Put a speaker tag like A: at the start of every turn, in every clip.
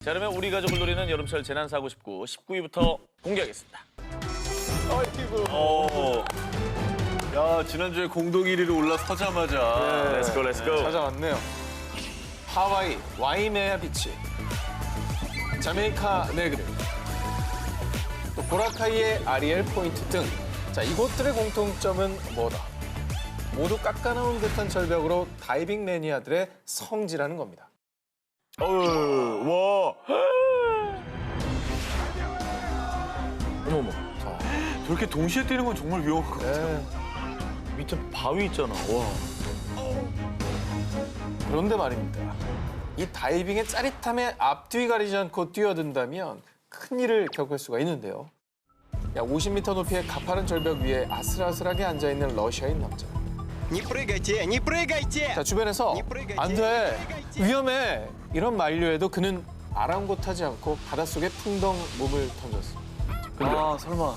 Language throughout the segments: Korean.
A: 자, 그러면 우리 가족을 노리는 여름철 재난사고 19위부터 공개하겠습니다.
B: 아이고. 야, 지난주에 공동 1위로 올라서자마자.
A: 렛츠고, 렛츠고.
C: 찾아왔네요. 하와이 와이메아 비치, 자메이카 네그르, 또 보라카이의 아리엘 포인트 등. 자, 이곳들의 공통점은 뭐다? 모두 깎아나온 듯한 절벽으로 다이빙 매니아들의 성지라는 겁니다.
A: 어우, 와. 어머머.
C: 자,
B: 저렇게 동시에 뛰는 건 정말 위험한 것 같아.
C: 네.
A: 밑에 바위 있잖아. 와.
C: 그런데 말입니다. 이 다이빙의 짜릿함에 앞뒤 가리지 않고 뛰어든다면 큰일을 겪을 수가 있는데요. 약 50m 높이의 가파른 절벽 위에 아슬아슬하게 앉아있는 러시아인 남자.
D: Не прыгайте, не прыгайте!
C: 자, 주변에서 안 돼, 위험해 이런 만류에도 그는 아랑곳하지 않고 바닷속에 풍덩 몸을 던졌어.
B: 아, 설마.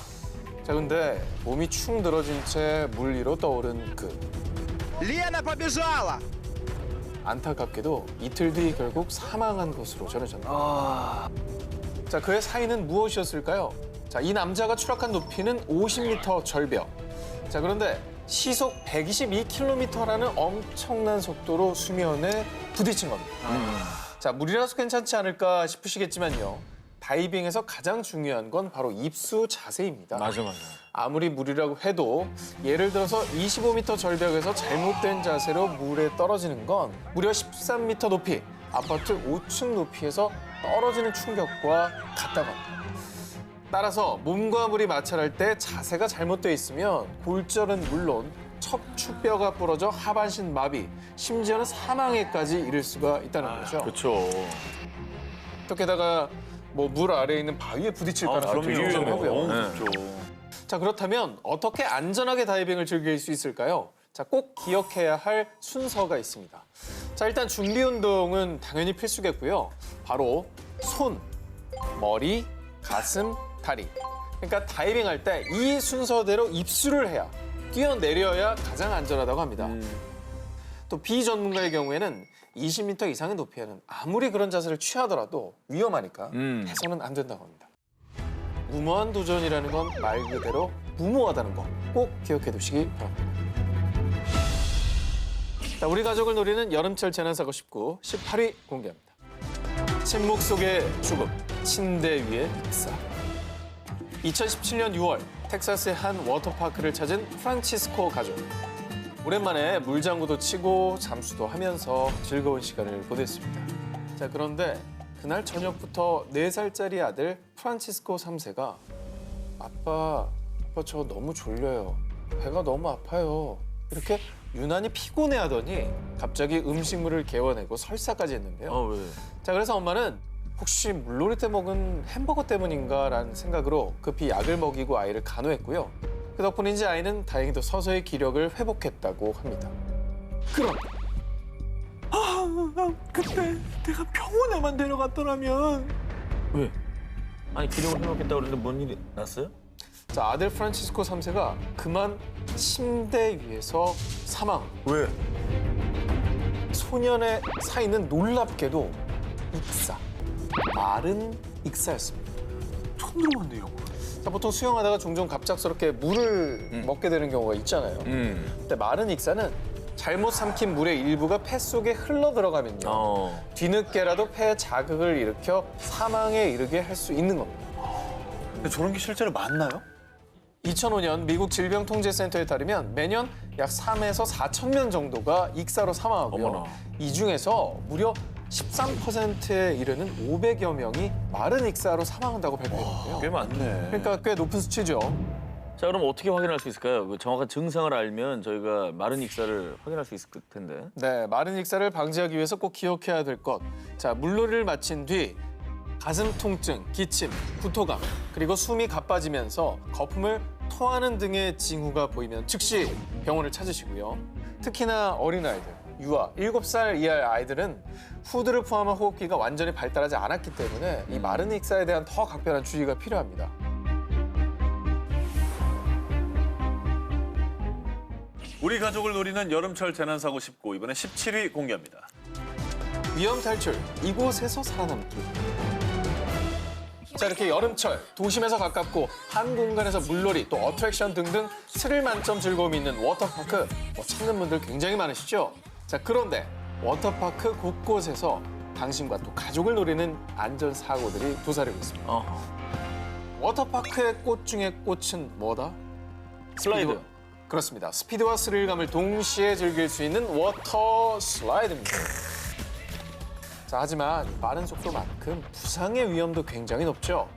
C: 자, 근데 몸이 축 늘어진 채 물 위로 떠오른 그.
D: Лена побежала!
C: 안타깝게도 이틀 뒤 결국 사망한 것으로 전해졌다. 자, 그의 사인은 무엇이었을까요? 자, 이 남자가 추락한 높이는 50m 절벽. 자, 그런데 시속 122km라는 엄청난 속도로 수면에 부딪힌 겁니다. 자, 물이라서 괜찮지 않을까 싶으시겠지만요. 다이빙에서 가장 중요한 건 바로 입수 자세입니다.
A: 맞아.
C: 아무리 물이라고 해도 예를 들어서 25m 절벽에서 잘못된 자세로 물에 떨어지는 건 무려 13m 높이, 아파트 5층 높이에서 떨어지는 충격과 같다고 합니다. 따라서 몸과 물이 마찰할 때 자세가 잘못되어 있으면 골절은 물론 척추뼈가 부러져 하반신 마비, 심지어는 사망에까지 이를 수가 있다는 거죠.
A: 그렇죠.
C: 또 게다가 뭐 물 아래에 있는 바위에 부딪힐 가능성이 되게 위험하고요.
A: 네.
C: 자, 그렇다면 어떻게 안전하게 다이빙을 즐길 수 있을까요? 자, 꼭 기억해야 할 순서가 있습니다. 자, 일단 준비 운동은 당연히 필수겠고요. 바로 손, 머리, 가슴, 다리. 그러니까 다이빙할 때 이 순서대로 입수를 해야, 뛰어내려야 가장 안전하다고 합니다. 또 비전문가의 경우에는 20m 이상의 높이에는 아무리 그런 자세를 취하더라도 위험하니까 해서는 안 된다고 합니다. 무모한 도전이라는 건 말 그대로 무모하다는 거 꼭 기억해 두시기 바랍니다. 자, 우리 가족을 노리는 여름철 재난사고 18위 공개합니다. 침묵 속의 죽음, 침대 위의 익사. 2017년 6월 텍사스의 한 워터파크를 찾은 프란치스코 가족. 오랜만에 물장구도 치고 잠수도 하면서 즐거운 시간을 보냈습니다. 자, 그런데 그날 저녁부터 4살짜리 아들 프란치스코 3세가 아빠 저 너무 졸려요. 배가 너무 아파요. 이렇게 유난히 피곤해하더니 갑자기 음식물을 개워내고 설사까지 했는데요.
A: 왜?
C: 자, 그래서 엄마는 혹시 물놀이 때 먹은 햄버거 때문인가라는 생각으로 급히 약을 먹이고 아이를 간호했고요. 그 덕분인지 아이는 다행히도 서서히 기력을 회복했다고 합니다. 그럼
B: 그때 내가 병원에만 데려갔더라면.
A: 왜? 아니, 기력을 회복했다고 그러는데 뭔 일이 났어요?
C: 자, 아들 프란치스코 3세가 그만 침대 위에서 사망.
B: 왜?
C: 소년의 사인은 놀랍게도 익사, 마른 익사였습니다.
B: 처음 들어봤네, 이거.
C: 자, 보통 수영하다가 종종 갑작스럽게 물을 먹게 되는 경우가 있잖아요. 근데 마른 익사는 잘못 삼킨 물의 일부가 폐 속에 흘러 들어가면요. 뒤늦게라도 폐에 자극을 일으켜 사망에 이르게 할 수 있는 겁니다.
B: 근데 저런 게 실제로 맞나요?
C: 2005년 미국 질병통제센터에 따르면 매년 약 3에서 4천 명 정도가 익사로 사망하고요.
A: 어머나.
C: 이 중에서 무려 13%에 이르는 500여 명이 마른 익사로 사망한다고 발표했는데요.
A: 꽤 많네.
C: 그러니까 꽤 높은 수치죠.
A: 자, 그럼 어떻게 확인할 수 있을까요? 그 정확한 증상을 알면 저희가 마른 익사를 확인할 수 있을 텐데.
C: 네, 마른 익사를 방지하기 위해서 꼭 기억해야 될 것. 자, 물놀이를 마친 뒤 가슴 통증, 기침, 구토감, 그리고 숨이 가빠지면서 거품을 토하는 등의 징후가 보이면 즉시 병원을 찾으시고요. 특히나 어린아이들, 유아, 7살 이하의 아이들은 후드를 포함한 호흡기가 완전히 발달하지 않았기 때문에 이 마른 익사에 대한 더 각별한 주의가 필요합니다.
B: 우리 가족을 노리는 여름철 재난사고 19, 이번에 17위 공개합니다.
C: 위험 탈출, 이곳에서 살아남기. 자, 이렇게 여름철 도심에서 가깝고 한 공간에서 물놀이 또 어트랙션 등등 스릴 만점 즐거움이 있는 워터파크 찾는 분들 굉장히 많으시죠? 자, 그런데 워터파크 곳곳에서 당신과 또 가족을 노리는 안전사고들이 도사리고 있습니다. 워터파크의 꽃 중에 꽃은 뭐다?
A: 슬라이드.
C: 그렇습니다. 스피드와 스릴감을 동시에 즐길 수 있는 워터 슬라이드입니다. 자, 하지만 빠른 속도만큼 부상의 위험도 굉장히 높죠.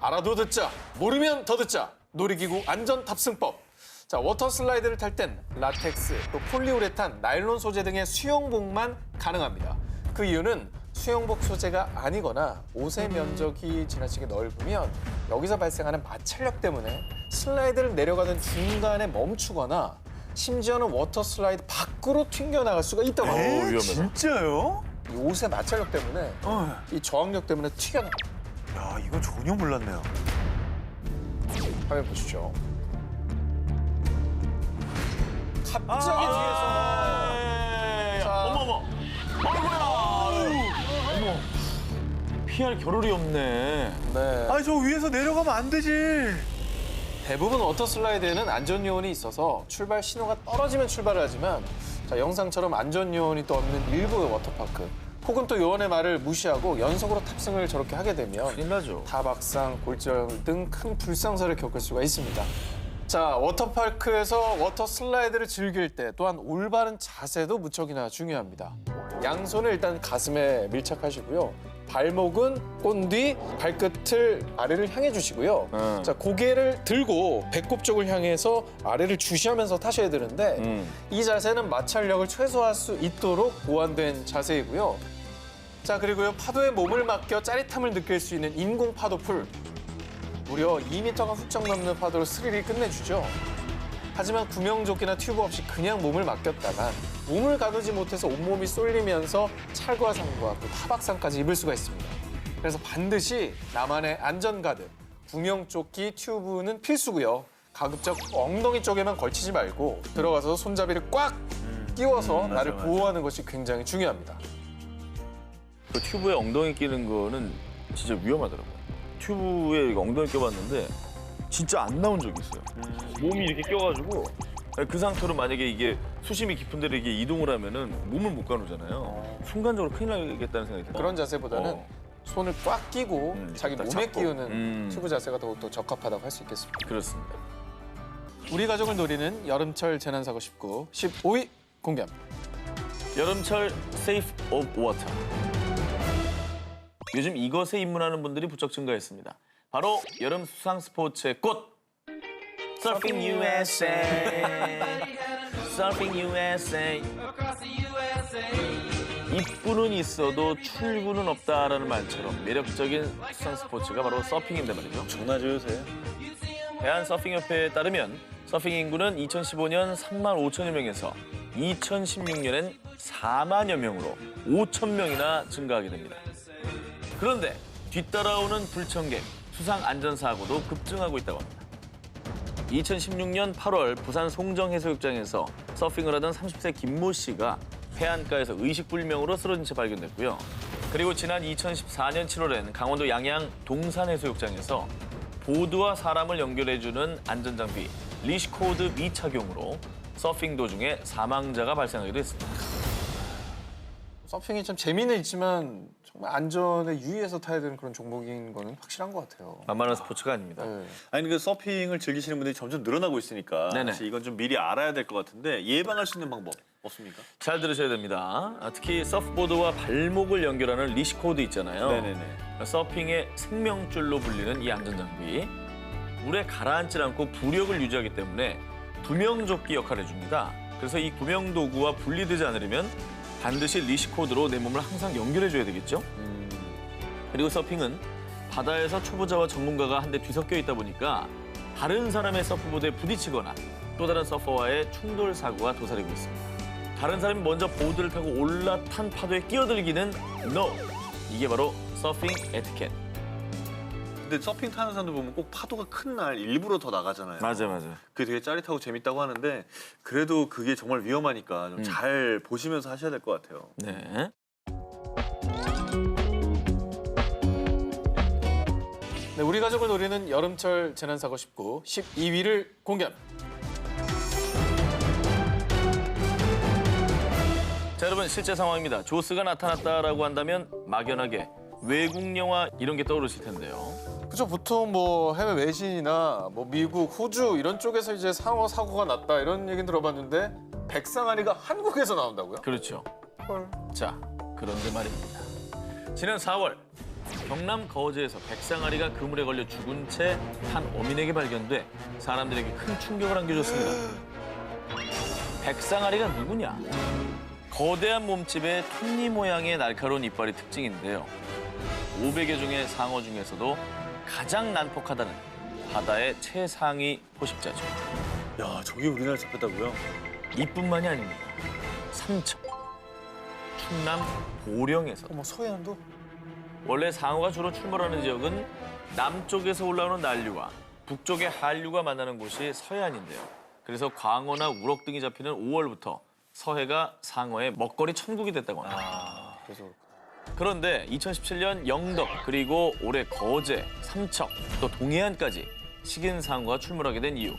C: 알아도 듣자, 모르면 더 듣자. 놀이기구 안전 탑승법. 자, 워터 슬라이드를 탈 땐 라텍스, 또 폴리우레탄, 나일론 소재 등의 수영복만 가능합니다. 그 이유는 수영복 소재가 아니거나 옷의 면적이 지나치게 넓으면 여기서 발생하는 마찰력 때문에 슬라이드를 내려가던 중간에 멈추거나 심지어는 워터 슬라이드 밖으로 튕겨나갈 수가 있다고 합니다.
A: 위험하다.
B: 진짜요?
C: 이 옷의 마찰력 때문에 이 저항력 때문에 튀겨나갑니다.
B: 야, 이건 전혀 몰랐네요.
C: 화면 보시죠. 갑자기 뒤에서 자,
A: 어머머. 어머. 피할 겨를이 없네.
C: 네.
B: 아니, 저 위에서 내려가면 안 되지.
C: 대부분 워터 슬라이드에는 안전 요원이 있어서 출발 신호가 떨어지면 출발을 하지만 자, 영상처럼 안전 요원이 또 없는 일부의 워터파크 혹은 또 요원의 말을 무시하고 연속으로 탑승을 저렇게 하게 되면
A: 큰일 나죠.
C: 타박상, 골절 등 큰 불상사를 겪을 수가 있습니다. 자, 워터파크에서 워터 슬라이드를 즐길 때 또한 올바른 자세도 무척이나 중요합니다. 양손을 일단 가슴에 밀착하시고요. 발목은 꼰뒤, 발끝을 아래를 향해 주시고요. 자, 고개를 들고 배꼽 쪽을 향해서 아래를 주시하면서 타셔야 되는데 이 자세는 마찰력을 최소화할 수 있도록 보완된 자세이고요. 자, 그리고요, 파도에 몸을 맡겨 짜릿함을 느낄 수 있는 인공 파도풀. 무려 2m가 훌쩍 넘는 파도로 스릴이 끝내주죠. 하지만 구명조끼나 튜브 없이 그냥 몸을 맡겼다간 몸을 가두지 못해서 온몸이 쏠리면서 찰과상과 또 타박상까지 입을 수가 있습니다. 그래서 반드시 나만의 안전가드, 구명조끼, 튜브는 필수고요. 가급적 엉덩이 쪽에만 걸치지 말고 들어가서 손잡이를 꽉 끼워서 나를
B: 맞아.
C: 보호하는 것이 굉장히 중요합니다.
A: 그 튜브에 엉덩이 끼는 거는 진짜 위험하더라고요. 튜브에 이거 엉덩이 껴봤는데 진짜 안 나온 적이 있어요. 몸이 이렇게 껴가지고 그 상태로 만약에 이게 수심이 깊은 데로 이게 이동을 하면은 몸을 못 가누잖아요. 순간적으로 큰일 나겠다는 생각이 들어요.
C: 그런 자세보다는 손을 꽉 끼고 자기
A: 딱
C: 몸에
A: 잡고.
C: 끼우는 튜브 자세가 더욱더 적합하다고 할 수 있겠습니다.
A: 그렇습니다.
C: 우리 가족을 노리는 여름철 재난사고 19, 15위 공개합니다.
A: 여름철 Safe of Water. 요즘 이것에 입문하는 분들이 부쩍 증가했습니다. 바로 여름 수상 스포츠의 꽃. Surfing USA. Surfing USA. 입구는 있어도 출구는 없다라는 말처럼 매력적인 수상 스포츠가 바로 서핑인데 말이죠.
B: 전화죠, 요새.
A: 대한서핑협회에 따르면 서핑 인구는 2015년 3만 5천여 명에서 2016년엔 4만여 명으로 5천 명이나 증가하게 됩니다. 그런데 뒤따라오는 불청객, 수상 안전사고도 급증하고 있다고 합니다. 2016년 8월 부산 송정해수욕장에서 서핑을 하던 30세 김모 씨가 해안가에서 의식불명으로 쓰러진 채 발견됐고요. 그리고 지난 2014년 7월엔 강원도 양양 동산해수욕장에서 보드와 사람을 연결해주는 안전장비 리시코드 미착용으로 서핑 도중에 사망자가 발생하기도 했습니다.
C: 서핑이 참 재미는 있지만 정말 안전에 유의해서 타야 되는 그런 종목인 거는 확실한 것 같아요.
A: 만만한 스포츠가 아닙니다.
C: 네.
B: 아니, 그 서핑을 즐기시는 분들이 점점 늘어나고 있으니까
A: 네네.
B: 사실 이건 좀 미리 알아야 될 것 같은데 예방할 수 있는 방법 없습니까?
A: 잘 들으셔야 됩니다. 특히 서프보드와 발목을 연결하는 리시코드 있잖아요.
B: 네네네.
A: 서핑의 생명줄로 불리는 이 안전장비. 물에 가라앉지 않고 부력을 유지하기 때문에 구명조끼 역할을 해줍니다. 그래서 이 구명도구와 분리되지 않으려면 반드시 리시코드로 내 몸을 항상 연결해줘야 되겠죠. 그리고 서핑은 바다에서 초보자와 전문가가 한데 뒤섞여 있다 보니까 다른 사람의 서프보드에 부딪히거나 또 다른 서퍼와의 충돌 사고가 도사리고 있습니다. 다른 사람이 먼저 보드를 타고 올라탄 파도에 끼어들기는 NO! 이게 바로 서핑 에티켓.
B: 근데 서핑 타는 사람들 보면 꼭 파도가 큰 날 일부러 더 나가잖아요.
A: 맞아.
B: 그게 되게 짜릿하고 재밌다고 하는데 그래도 그게 정말 위험하니까 좀 잘 보시면서 하셔야 될 것 같아요.
A: 네.
C: 네, 우리 가족을 노리는 여름철 재난사고 19, 12위를 공개합니다.
A: 자, 여러분 실제 상황입니다. 조스가 나타났다라고 한다면 막연하게 외국 영화 이런 게 떠오르실 텐데요.
C: 그죠, 보통 뭐 해외 외신이나 뭐 미국, 호주 이런 쪽에서 이제 상어 사고가 났다 이런 얘기는 들어봤는데 백상아리가 한국에서 나온다고요?
A: 그렇죠.
C: 헐.
A: 자, 그런데 말입니다. 지난 4월 경남 거제에서 백상아리가 그물에 걸려 죽은 채 한 어민에게 발견돼 사람들에게 큰 충격을 안겨줬습니다. 백상아리가 누구냐? 거대한 몸집에 톱니 모양의 날카로운 이빨이 특징인데요. 500여 종의 상어 중에서도 가장 난폭하다는 바다의 최상위 포식자죠.
B: 야, 저게 우리나라에 잡혔다고요?
A: 이뿐만이 아닙니다. 삼척, 충남 보령에서
C: 어머, 서해안도?
A: 원래 상어가 주로 출몰하는 지역은 남쪽에서 올라오는 난류와 북쪽의 한류가 만나는 곳이 서해안인데요. 그래서 광어나 우럭 등이 잡히는 5월부터 서해가 상어의 먹거리 천국이 됐다고 합니다.
C: 그래서
A: 그런데 2017년 영덕 그리고 올해 거제, 삼척 또 동해안까지 식인 상어가 출몰하게 된 이유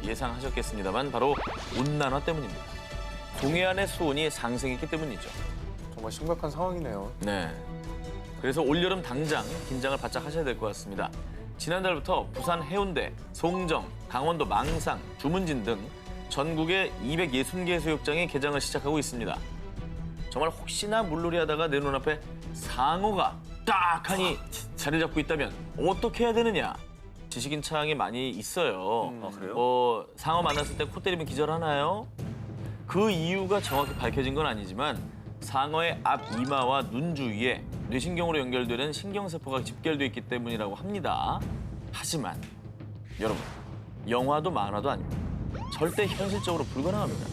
A: 예상하셨겠습니다만 바로 온난화 때문입니다. 동해안의 수온이 상승했기 때문이죠.
C: 정말 심각한 상황이네요.
A: 네. 그래서 올여름 당장 긴장을 바짝 하셔야 될 것 같습니다. 지난달부터 부산 해운대, 송정, 강원도 망상, 주문진 등 전국의 260개 해수욕장이 개장을 시작하고 있습니다. 정말 혹시나 물놀이 하다가 내 눈앞에 상어가 딱 하니 자리 잡고 있다면 어떻게 해야 되느냐? 지식인 창이 많이 있어요.
B: 아, 그래요?
A: 상어 만났을 때 코 때리면 기절하나요? 그 이유가 정확히 밝혀진 건 아니지만 상어의 앞 이마와 눈 주위에 뇌신경으로 연결되는 신경세포가 집결돼 있기 때문이라고 합니다. 하지만 여러분, 영화도 만화도 아닙니다. 절대 현실적으로 불가능합니다.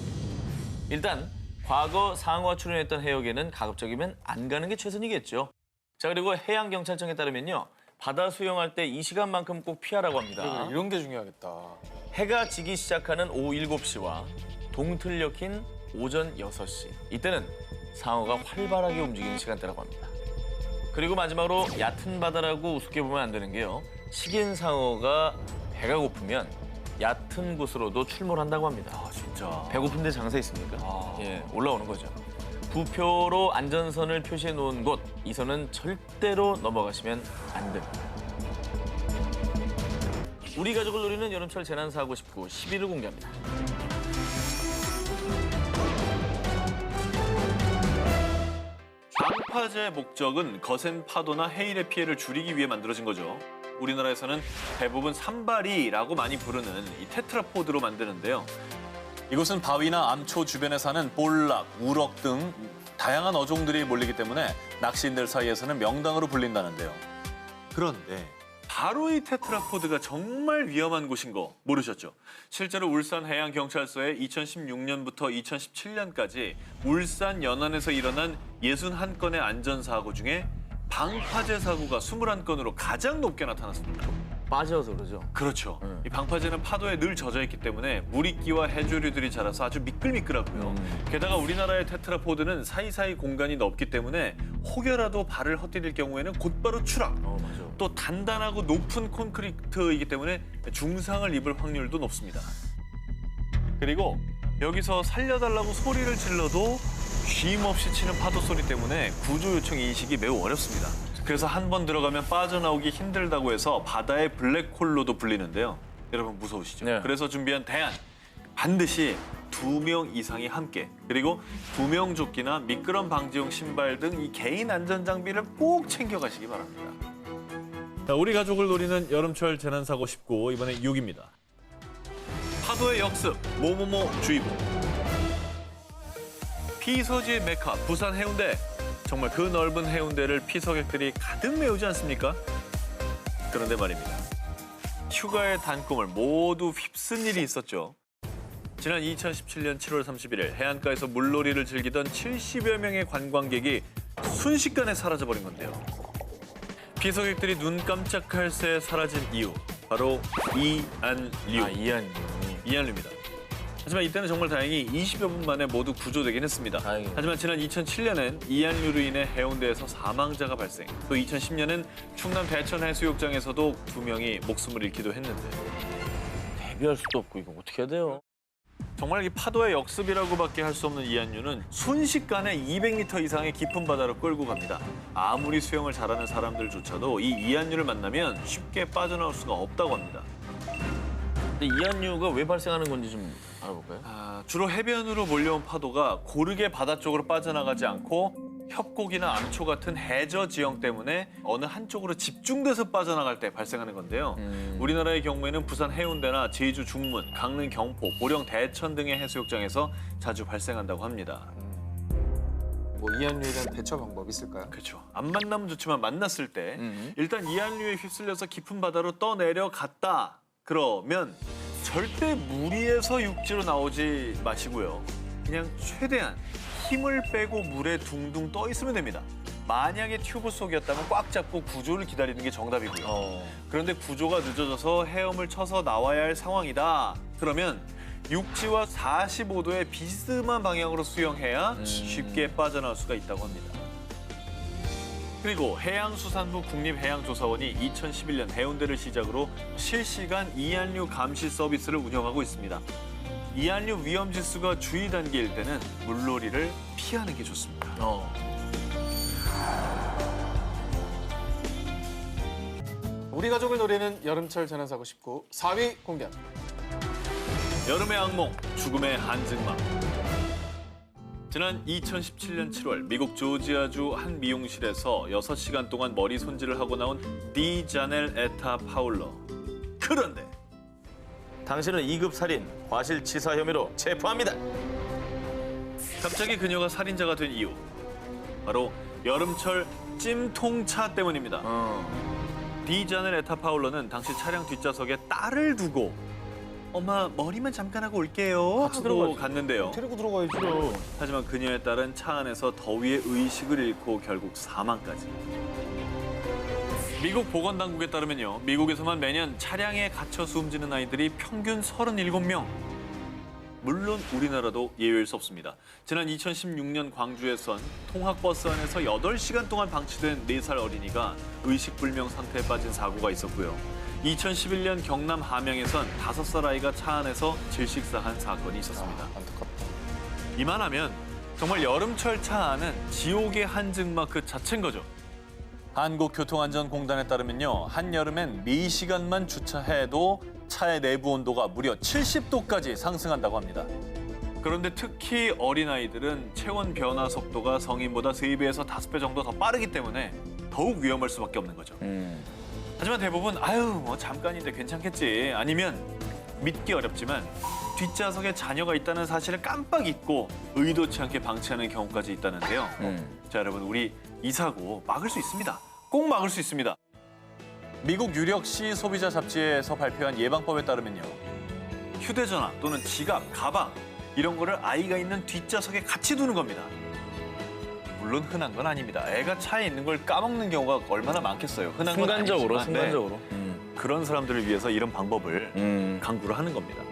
A: 일단 과거 상어가 출연했던 해역에는 가급적이면 안 가는 게 최선이겠죠. 자, 그리고 해양경찰청에 따르면요. 바다 수영할 때 이 시간만큼 꼭 피하라고 합니다.
C: 그리고 이런 게 중요하겠다.
A: 해가 지기 시작하는 오후 7시와 동틀려 킨 오전 6시. 이때는 상어가 활발하게 움직이는 시간대라고 합니다. 그리고 마지막으로 얕은 바다라고 우습게 보면 안 되는 게요. 식인 상어가 배가 고프면 얕은 곳으로도 출몰한다고 합니다.
B: 아, 진짜.
A: 배고픈데 장사 있습니까? 예, 올라오는 거죠. 부표로 안전선을 표시해 놓은 곳, 이 선은 절대로 넘어가시면 안 됩니다. 우리 가족을 노리는 여름철 재난사고 19, 10위를 공개합니다.
B: 방파제의 목적은 거센 파도나 해일의 피해를 줄이기 위해 만들어진 거죠. 우리나라에서는 대부분 산발이라고 많이 부르는 이 테트라포드로 만드는데요. 이곳은 바위나 암초 주변에 사는 볼락, 우럭 등 다양한 어종들이 몰리기 때문에 낚시인들 사이에서는 명당으로 불린다는데요. 그런데 바로 이 테트라포드가 정말 위험한 곳인 거 모르셨죠? 실제로 울산해양경찰서에 2016년부터 2017년까지 울산 연안에서 일어난 61건의 안전사고 중에 방파제 사고가 21건으로 가장 높게 나타났습니다.
A: 빠져서 그러죠.
B: 그렇죠. 이 방파제는 파도에 늘 젖어 있기 때문에 물이끼와 해조류들이 자라서 아주 미끌미끌하고요. 게다가 우리나라의 테트라포드는 사이사이 공간이 넓기 때문에 혹여라도 발을 헛디딜 경우에는 곧바로 추락.
A: 맞아.
B: 또 단단하고 높은 콘크리트이기 때문에 중상을 입을 확률도 높습니다. 그리고 여기서 살려달라고 소리를 질러도 쉼 없이 치는 파도 소리 때문에 구조 요청 인식이 매우 어렵습니다. 그래서 한 번 들어가면 빠져나오기 힘들다고 해서 바다의 블랙홀로도 불리는데요. 여러분 무서우시죠?
A: 네.
B: 그래서 준비한 대안, 반드시 2명 이상이 함께, 그리고 구명조끼나 미끄럼 방지용 신발 등 이 개인 안전 장비를 꼭 챙겨가시기 바랍니다. 자, 우리 가족을 노리는 여름철 재난사고 19, 이번에 6입니다. 파도의 역습, 모모모 주의보. 피서지의 메카, 부산 해운대. 정말 그 넓은 해운대를 피서객들이 가득 메우지 않습니까? 그런데 말입니다. 휴가의 단꿈을 모두 휩쓴 일이 있었죠. 지난 2017년 7월 31일 해안가에서 물놀이를 즐기던 70여 명의 관광객이 순식간에 사라져버린 건데요. 피서객들이 눈 깜짝할 새 사라진 이유, 바로 이안류.
A: 이한류.
B: 이안류입니다. 하지만 이때는 정말 다행히 20여 분 만에 모두 구조되긴 했습니다.
A: 다행이네요.
B: 하지만 지난 2007년엔 이안류로 인해 해운대에서 사망자가 발생. 또 2010년엔 충남 대천 해수욕장에서도 2명이 목숨을 잃기도 했는데
A: 대비할 수도 없고 이거 어떻게 해야 돼요?
B: 정말 이 파도의 역습이라고밖에 할 수 없는 이안류는 순식간에 200m 이상의 깊은 바다로 끌고 갑니다. 아무리 수영을 잘하는 사람들조차도 이 이안류를 만나면 쉽게 빠져나올 수가 없다고 합니다.
A: 근데 이안류가 왜 발생하는 건지 좀 알아볼까요?
B: 주로 해변으로 몰려온 파도가 고르게 바다 쪽으로 빠져나가지 않고 협곡이나 암초 같은 해저 지형 때문에 어느 한쪽으로 집중돼서 빠져나갈 때 발생하는 건데요. 우리나라의 경우에는 부산 해운대나 제주 중문, 강릉 경포, 보령 대천 등의 해수욕장에서 자주 발생한다고 합니다.
C: 뭐 이안류에 대한 대처 방법 있을까요?
B: 그렇죠. 안 만나면 좋지만 만났을 때 일단 이안류에 휩쓸려서 깊은 바다로 떠내려갔다. 그러면 절대 무리해서 육지로 나오지 마시고요. 그냥 최대한 힘을 빼고 물에 둥둥 떠 있으면 됩니다. 만약에 튜브 속이었다면 꽉 잡고 구조를 기다리는 게 정답이고요. 그런데 구조가 늦어져서 헤엄을 쳐서 나와야 할 상황이다. 그러면 육지와 45도의 비스듬한 방향으로 수영해야 쉽게 빠져나올 수가 있다고 합니다. 그리고 해양수산부 국립해양조사원이 2011년 해운대를 시작으로 실시간 이안류 감시 서비스를 운영하고 있습니다. 이안류 위험 지수가 주의 단계일 때는 물놀이를 피하는 게 좋습니다.
C: 우리 가족을 노리는 여름철 재난사고 19 4위 공개합니다.
B: 여름의 악몽, 죽음의 한증막. 지난 2017년 7월 미국 조지아주 한 미용실에서 6시간 동안 머리 손질을 하고 나온 디자넬 에타 파울러. 그런데
A: 당신은 2급 살인, 과실치사 혐의로 체포합니다.
B: 갑자기 그녀가 살인자가 된 이유. 바로 여름철 찜통차 때문입니다. 디자넬 에타 파울러는 당시 차량 뒷좌석에 딸을 두고 엄마 머리만 잠깐 하고 올게요 하고
A: 들어가야지.
B: 갔는데요.
C: 데리고 들어가야죠.
B: 하지만 그녀의 딸은 차 안에서 더위에 의식을 잃고 결국 사망까지. 미국 보건당국에 따르면요. 미국에서만 매년 차량에 갇혀 숨지는 아이들이 평균 37명. 물론 우리나라도 예외일 수 없습니다. 지난 2016년 광주에선 통학버스 안에서 8시간 동안 방치된 4살 어린이가 의식불명 상태에 빠진 사고가 있었고요. 2011년 경남 함양에선 5살 아이가 차 안에서 질식사한 사건이 있었습니다.
C: 안타깝다.
B: 이만하면 정말 여름철 차 안은 지옥의 한증막 그 자체인 거죠. 한국교통안전공단에 따르면요. 한여름엔 4시간만 주차해도 차의 내부 온도가 무려 70도까지 상승한다고 합니다. 그런데 특히 어린아이들은 체온 변화 속도가 성인보다 3배에서 5배 정도 더 빠르기 때문에 더욱 위험할 수밖에 없는 거죠. 하지만 대부분 아유 뭐 잠깐인데 괜찮겠지 아니면 믿기 어렵지만 뒷좌석에 자녀가 있다는 사실을 깜빡 잊고 의도치 않게 방치하는 경우까지 있다는데요. 자 여러분 우리 이 사고 막을 수 있습니다. 꼭 막을 수 있습니다. 미국 유력시 소비자 잡지에서 발표한 예방법에 따르면요. 휴대전화 또는 지갑, 가방 이런 거를 아이가 있는 뒷좌석에 같이 두는 겁니다. 물론 흔한 건 아닙니다. 애가 차에 있는 걸 까먹는 경우가 얼마나 많겠어요. 흔한 건
A: 순간적으로,
B: 아니지만, 네.
A: 순간적으로.
B: 그런 사람들을 위해서 이런 방법을 강구를 하는 겁니다.